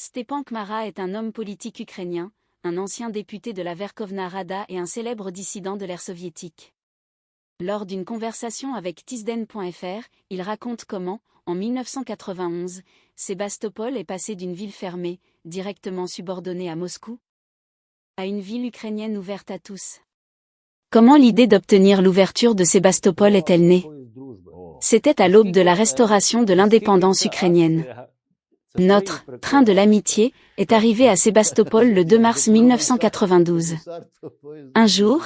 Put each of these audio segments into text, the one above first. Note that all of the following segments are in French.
Stepan Kmara est un homme politique ukrainien, un ancien député de la Verkhovna Rada et un célèbre dissident de l'ère soviétique. Lors d'une conversation avec Tisden.fr, il raconte comment, en 1991, Sébastopol est passé d'une ville fermée, directement subordonnée à Moscou, à une ville ukrainienne ouverte à tous. Comment l'idée d'obtenir l'ouverture de Sébastopol est-elle née? C'était à l'aube de la restauration de l'indépendance ukrainienne. Notre « train de l'amitié » est arrivé à Sébastopol le 2 mars 1992. Un jour,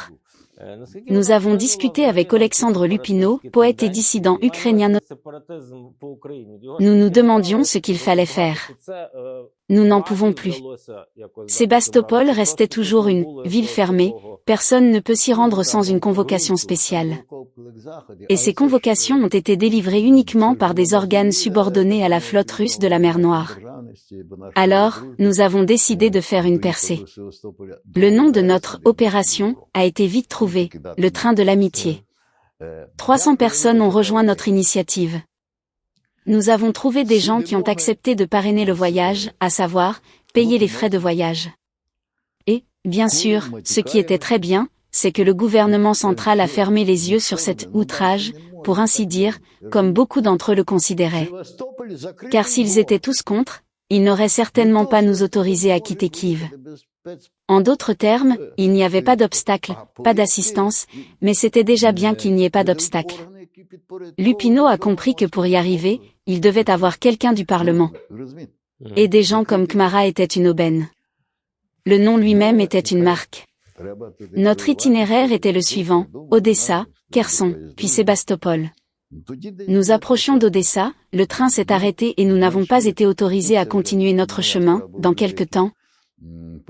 nous avons discuté avec Alexandre Lupino, poète et dissident ukrainien. Nous nous demandions ce qu'il fallait faire. Nous n'en pouvons plus. Sébastopol restait toujours une ville fermée, personne ne peut s'y rendre sans une convocation spéciale. Et ces convocations ont été délivrées uniquement par des organes subordonnés à la flotte russe de la mer Noire. Alors, nous avons décidé de faire une percée. Le nom de notre opération a été vite trouvé, le train de l'amitié. 300 personnes ont rejoint notre initiative. Nous avons trouvé des gens qui ont accepté de parrainer le voyage, à savoir, payer les frais de voyage. Et, bien sûr, ce qui était très bien, c'est que le gouvernement central a fermé les yeux sur cet outrage, pour ainsi dire, comme beaucoup d'entre eux le considéraient. Car s'ils étaient tous contre, ils n'auraient certainement pas nous autorisé à quitter Kiev. En d'autres termes, il n'y avait pas d'obstacle, pas d'assistance, mais c'était déjà bien qu'il n'y ait pas d'obstacle. Lupino a compris que pour y arriver, il devait avoir quelqu'un du Parlement. Et des gens comme Kmara étaient une aubaine. Le nom lui-même était une marque. Notre itinéraire était le suivant, Odessa, Kherson, puis Sébastopol. Nous approchions d'Odessa, le train s'est arrêté et nous n'avons pas été autorisés à continuer notre chemin. Dans quelque temps,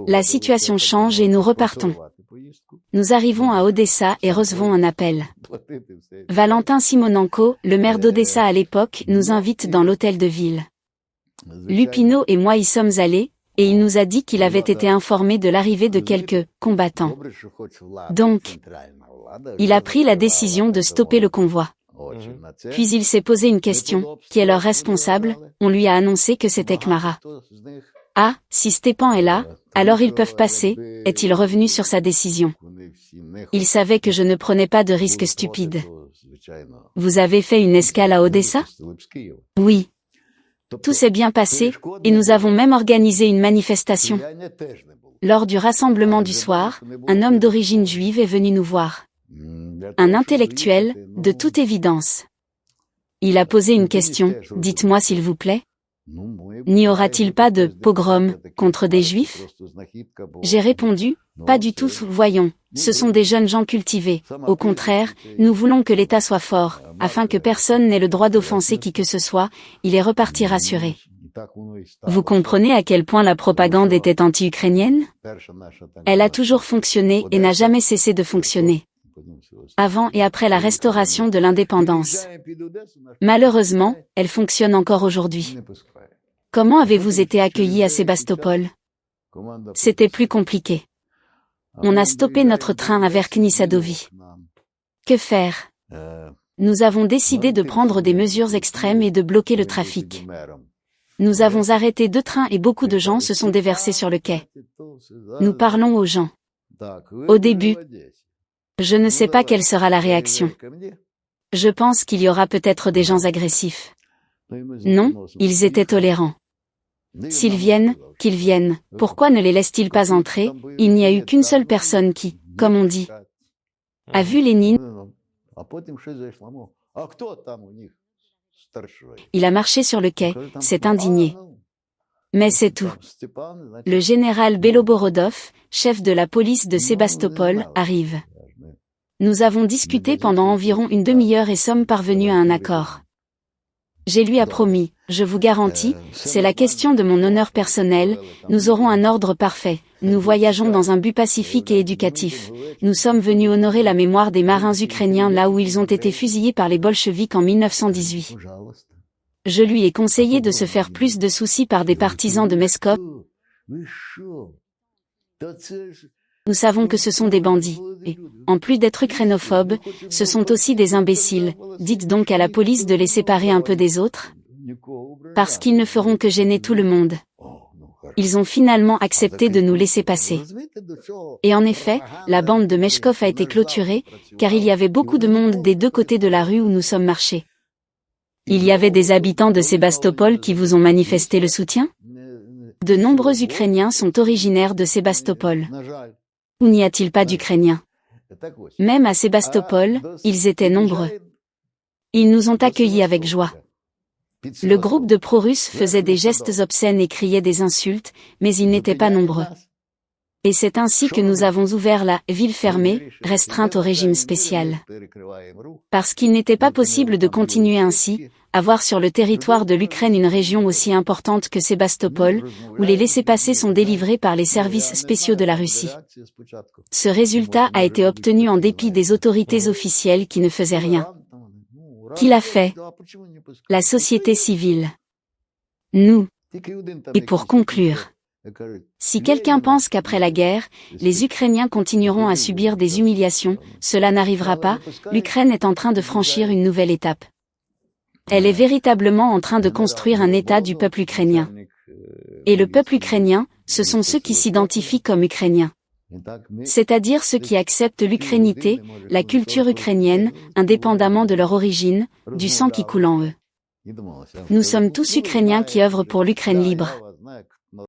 la situation change et nous repartons. Nous arrivons à Odessa et recevons un appel. Valentin Simonenko, le maire d'Odessa à l'époque, nous invite dans l'hôtel de ville. Lupino et moi y sommes allés, et il nous a dit qu'il avait été informé de l'arrivée de quelques combattants. Donc, il a pris la décision de stopper le convoi. Puis il s'est posé une question, qui est leur responsable? On lui a annoncé que c'était Kmara. Ah, si Stepan est là, alors ils peuvent passer, est-il revenu sur sa décision? Il savait que je ne prenais pas de risques stupides. Vous avez fait une escale à Odessa? Oui. Tout s'est bien passé, et nous avons même organisé une manifestation. Lors du rassemblement du soir, un homme d'origine juive est venu nous voir. Un intellectuel, de toute évidence. Il a posé une question, dites-moi s'il vous plaît. N'y aura-t-il pas de pogrom contre des juifs? J'ai répondu, pas du tout, voyons, ce sont des jeunes gens cultivés. Au contraire, nous voulons que l'État soit fort, afin que personne n'ait le droit d'offenser qui que ce soit, il est reparti rassuré. Vous comprenez à quel point la propagande était anti-ukrainienne? Elle a toujours fonctionné et n'a jamais cessé de fonctionner. Avant et après la restauration de l'indépendance. Malheureusement, elle fonctionne encore aujourd'hui. Comment avez-vous été accueillis à Sébastopol? C'était plus compliqué. On a stoppé notre train à Verkhny-Sadovi. Que faire? Nous avons décidé de prendre des mesures extrêmes et de bloquer le trafic. Nous avons arrêté 2 trains et beaucoup de gens se sont déversés sur le quai. Nous parlons aux gens. Au début, je ne sais pas quelle sera la réaction. Je pense qu'il y aura peut-être des gens agressifs. Non, ils étaient tolérants. S'ils viennent, qu'ils viennent, pourquoi ne les laisse-t-il pas entrer? Il n'y a eu qu'une seule personne qui, comme on dit, a vu Lénine. Il a marché sur le quai, s'est indigné. Mais c'est tout. Le général Beloborodov, chef de la police de Sébastopol, arrive. Nous avons discuté pendant environ une demi-heure et sommes parvenus à un accord. J'ai lui promis, je vous garantis, c'est la question de mon honneur personnel, nous aurons un ordre parfait, nous voyageons dans un but pacifique et éducatif. Nous sommes venus honorer la mémoire des marins ukrainiens là où ils ont été fusillés par les bolcheviks en 1918. Je lui ai conseillé de se faire plus de soucis par des partisans de Meskov. Nous savons que ce sont des bandits, et, en plus d'être ukrainophobes, ce sont aussi des imbéciles. Dites donc à la police de les séparer un peu des autres. Parce qu'ils ne feront que gêner tout le monde. Ils ont finalement accepté de nous laisser passer. Et en effet, la bande de Meshkov a été clôturée, car il y avait beaucoup de monde des deux côtés de la rue où nous sommes marchés. Il y avait des habitants de Sébastopol qui vous ont manifesté le soutien? De nombreux Ukrainiens sont originaires de Sébastopol. Où n'y a-t-il pas d'Ukrainiens? Même à Sébastopol, ils étaient nombreux. Ils nous ont accueillis avec joie. Le groupe de pro-russes faisait des gestes obscènes et criait des insultes, mais ils n'étaient pas nombreux. Et c'est ainsi que nous avons ouvert la ville fermée, restreinte au régime spécial. Parce qu'il n'était pas possible de continuer ainsi, avoir sur le territoire de l'Ukraine une région aussi importante que Sébastopol, où les laissez-passer sont délivrés par les services spéciaux de la Russie. Ce résultat a été obtenu en dépit des autorités officielles qui ne faisaient rien. Qui l'a fait? La société civile. Nous. Et pour conclure, si quelqu'un pense qu'après la guerre, les Ukrainiens continueront à subir des humiliations, cela n'arrivera pas, l'Ukraine est en train de franchir une nouvelle étape. Elle est véritablement en train de construire un État du peuple ukrainien. Et le peuple ukrainien, ce sont ceux qui s'identifient comme Ukrainiens. C'est-à-dire ceux qui acceptent l'ukrainité, la culture ukrainienne, indépendamment de leur origine, du sang qui coule en eux. Nous sommes tous Ukrainiens qui œuvrent pour l'Ukraine libre.